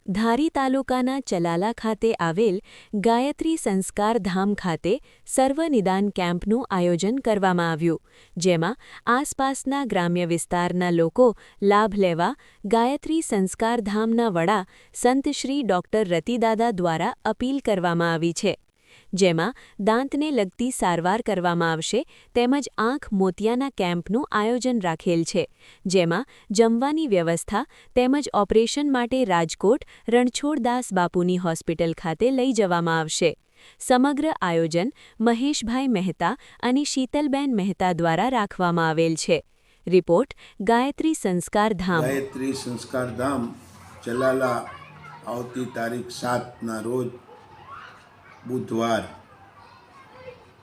ધારી તાલુકાના ચલાલા ખાતે આવેલ ગાયત્રી સંસ્કાર ધામ ખાતે સર્વનિદાન કેમ્પનું આયોજન કરવામાં આવ્યું, જેમાં આસપાસના ગ્રામ્ય વિસ્તારના લોકો લાભ લેવા ગાયત્રી સંસ્કાર ધામના વડા સંત શ્રી ડૉક્ટર રતિદાદા દ્વારા અપીલ કરવામાં આવી છે, જેમાં દાંતને લગતી સારવાર કરવામાં આવશે તેમજ આંખ મોતિયાના કેમ્પનું આયોજન રાખેલ છે, જેમાં જમવાની વ્યવસ્થા તેમજ ઓપરેશન માટે રાજકોટ રણછોડદાસ બાપુની હોસ્પિટલ ખાતે લઈ જવામાં આવશે. સમગ્ર આયોજન મહેશભાઈ મહેતા અને શીતલબેન મહેતા દ્વારા રાખવામાં આવેલ છે. રિપોર્ટ ગાયત્રી સંસ્કાર ધામ. ગાયત્રી સંસ્કાર ધામ ચલાલા આવતી તારીખ 7ના રોજ બુધવાર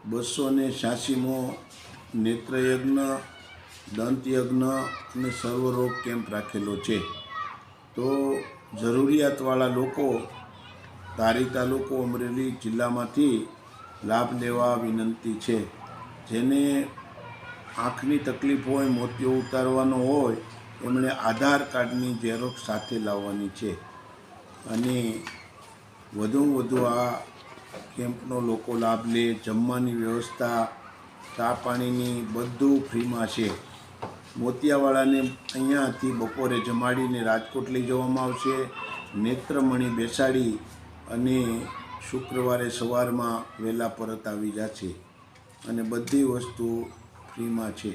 286મો નેત્રયજ્ઞ, દંતયજ્ઞ અને સર્વરોગ કેમ્પ રાખેલો છે. તો જરૂરિયાતવાળા લોકો ધારી તાલુકો અમરેલી જિલ્લામાંથી લાભ લેવા વિનંતી છે. જેને આંખની તકલીફ હોય, મોતિયો ઉતારવાનો હોય, એમણે આધાર કાર્ડની ઝેરોક્ષ સાથે લાવવાની છે. અને વધુમાં વધુ આ કેમ્પનો લોકો લાભ લે. જમવાની વ્યવસ્થા, ચા પાણીની બધું ફ્રીમાં છે. મોતિયાવાળાને અહીંયાથી બપોરે જમાડીને રાજકોટ લઈ જવામાં આવશે. નેત્રમણી બેસાડી અને શુક્રવારે સવારમાં વહેલા પરત આવી જશે અને બધી વસ્તુ ફ્રીમાં છે.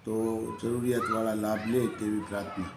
તો જરૂરિયાતવાળા લાભ લે તેવી પ્રાર્થના.